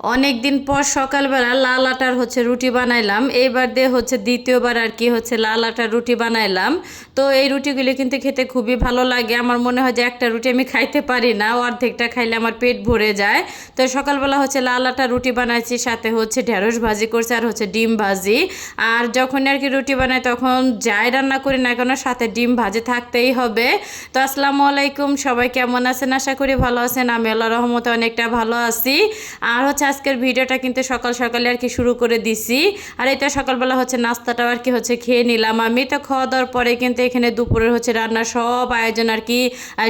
অনেক দিন পর সকালবেলা লাল আটার রুটি বানাইলাম। এইবার দিয়ে দ্বিতীয়বার আর কি লাল আটার রুটি বানাইলাম। তো এই রুটিগুলি কিন্তু খেতে খুবই ভালো লাগে। আমার মনে হয় যে একটা রুটি আমি খাইতে পারি না, অর্ধেকটা খাইলে আমার পেট ভরে যায়। তো সকালবেলা লাল আটার রুটি বানাইছি, সাথে ঢেঁড়স ভাজি করছি আর ডিম ভাজি। আর যখন আর কি রুটি বানাই তখন যাই রান্না করি না কেন সাথে ডিম ভাজি থাকতেই হবে। তো আসসালামু আলাইকুম, সবাই কেমন আছেন? আশা করি ভালো আছেন। আমি আল্লাহর রহমতে অনেকটা ভালো আছি। আর আজকের ভিডিওটা কিন্তু সকাল সকালে আর কি শুরু করে দিছি। আর এটা সকালবেলা নাস্তাটাও আর কি খেয়ে নিলাম আমি। তো খাওয়া দাওয়ার পরে কিন্তু এখানে দুপুরের রান্নার সব আয়োজন আর কি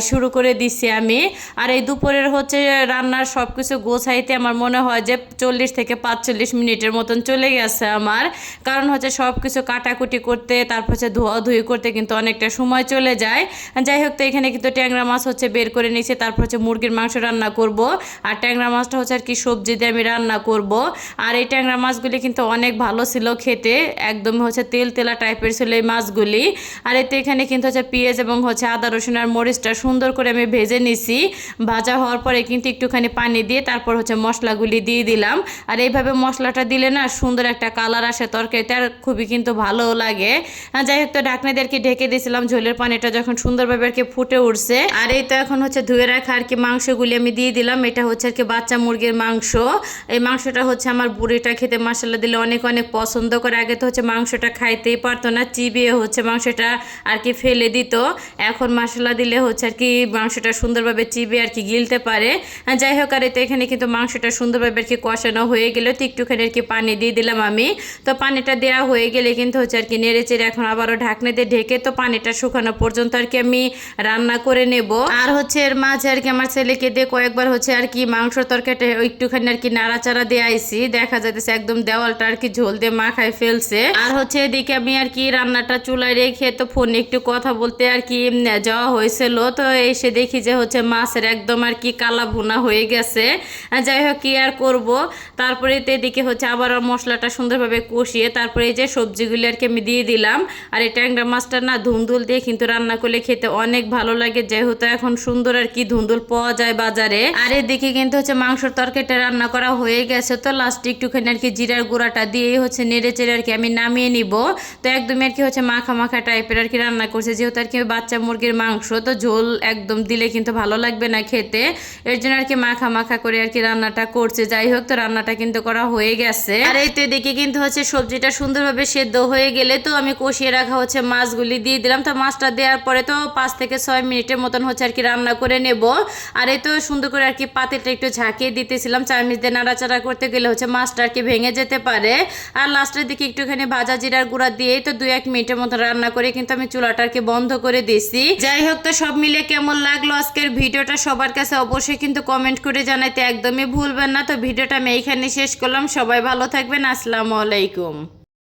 শুরু করে দিছি আমি। আর এই দুপুরের রান্নার সব কিছু গোছাইতে আমার মনে হয় যে 40 থেকে 45 মিনিটের মতন চলে গেছে আমার। কারণ সব কিছু কাটাকুটি করতে, তারপর ধোয়াধুয়ি করতে কিন্তু অনেকটা সময় চলে যায়। যাই হোক, তো এখানে কিন্তু ট্যাংরা মাছ বের করে নিয়েছি। তারপর মুরগির মাংস রান্না করব। আর ট্যাংরা মাছটা আর কি সবজি দিয়ে আমি রান্না করব। আর এই ট্যাংরা মাছগুলি কিন্তু অনেক ভালো ছিল খেতে, একদম তেল তেলা টাইপের ছিল এই মাছগুলি। আর এতে এখানে কিন্তু পেঁয়াজ এবং আদা রসুন আর মরিচটা সুন্দর করে আমি ভেজে নিছি। ভাজা হওয়ার পরে কিন্তু একটুখানি পানি দিয়ে তারপর মশলাগুলি দিয়ে দিলাম। আর এইভাবে মশলাটা দিলে না সুন্দর একটা কালার আসে তরকারিতে, আর খুবই কিন্তু ভালো লাগে। যাই হোক, তো ঢাকনাদেরকে ঢেকে দিয়েছিলাম। ঝোলের পানিটা যখন সুন্দরভাবে আর কি ফুটে উঠছে, আর এই তো এখন ধুয়ে রাখা আর কি মাংসগুলি আমি দিয়ে দিলাম। এটা আর কি বাচ্চা মুরগির মাংস। এই মাংসটা আমার বুড়িটা খেতে মাসাল্লা দিলে অনেক অনেক পছন্দ করে। আগে তো মাংসটা খাইতেই পারতো না, চিবিয়ে মাংসটা আর কি ফেলে দিত। এখন মাসাল্লা দিলে আর কি মাংসটা সুন্দরভাবে চিবিয়ে আর কি গিলতে পারে। যাই হোক, আর এখানে কিন্তু মাংসটা সুন্দরভাবে আর কি কষানো হয়ে গেল। তো একটুখানি আর কি পানি দিয়ে দিলাম আমি। তো পানিটা দেওয়া হয়ে গেলে কিন্তু আর কি নেড়ে চেড়ে এখন আবারও ঢাকনা দিয়ে ঢেকে তো পানিটা শুকানো পর্যন্ত আর কি আমি রান্না করে নেব। আর এর মাঝে আর কি আমার ছেলেকে দিয়ে কয়েকবার আর কি মাংস তরকারিটা একটুখানি আর কি নাড়াচাড়া দিয়ে আইছি। দেখা যাচ্ছে একদম দেওয়ালটা আর কি ঝোল দিয়ে মাখায় ফেলছে। আর এদিকে আমি আর কি রান্নাটা চুলায় রেখে তো ফোনে একটু কথা বলতে আর কি যাওয়া হয়েছিল। তো এসে দেখি যে মাছের একদম আর কি কালা ভুনা হয়ে গেছে। যাই হোক, কি আর করব। তারপরে তো এদিকে আবার মশলাটা সুন্দরভাবে কষিয়ে তারপরে এই যে সবজিগুলি আর কি আমি দিয়ে দিলাম। আর এই ট্যাংরা মাছটা না ধুন্দুল দিয়ে কিন্তু রান্না করলে খেতে অনেক ভালো লাগে, যেহেতু এখন সুন্দর আর কি ধুন্দুল পাওয়া যায় বাজারে। আর এদিকে কিন্তু মাংসের তরকারিটা রান্না করা হয়ে গেছে। তো লাস্টে একটুখানি আর কি জিরার গুঁড়াটা দিয়ে নেড়ে চেড়ে আর কি আমি নামিয়ে নিব। তো একদমই আর কি মাখা মাখা টাইপের আর কি রান্না করছে, যেহেতু আর কি বাচ্চা মুরগির মাংস, তো ঝোল একদম দিলে কিন্তু ভালো লাগবে না খেতে। এর জন্য আর কি মাখা মাখা করে আর কি রান্নাটা করছে। যাই হোক, তো রান্নাটা কিন্তু করা হয়ে গেছে। আর এই তো এদিকে কিন্তু সবজিটা সুন্দরভাবে সেদ্ধ হয়ে গেলে তো আমি কষিয়ে রাখা মাছগুলি দিয়ে দিলাম। তো মাছটা দেওয়ার পরে তো 5 থেকে 6 মিনিটের মতন আর কি রান্না করে নেব। আর এই তো সুন্দর করে আর কি পাতিলটা একটু ঝাঁকিয়ে দিতেছিলাম। চামচ দিয়ে নাড়াচাড়া করতে গেলে মাছটা আর কি ভেঙে যেতে পারে। আর লাস্টের দিকে একটুখানি ভাজা জিরার গুঁড়া দিয়ে তো 2-1 মিনিটের মতো রান্না করে কিন্তু আমি চুলাটা আর কি বন্ধ করে দিছি। যাই হোক, তো সব মিলে কেমন লাগলো আজকের ভিডিওটা সবার কাছে অবশ্যই কিন্তু কমেন্ট করে জানাইতে একদমই ভুলবেন না। তো ভিডিওটা আমি এইখানে শেষ করলাম। সবাই ভালো থাকবেন। আসসালামু আলাইকুম।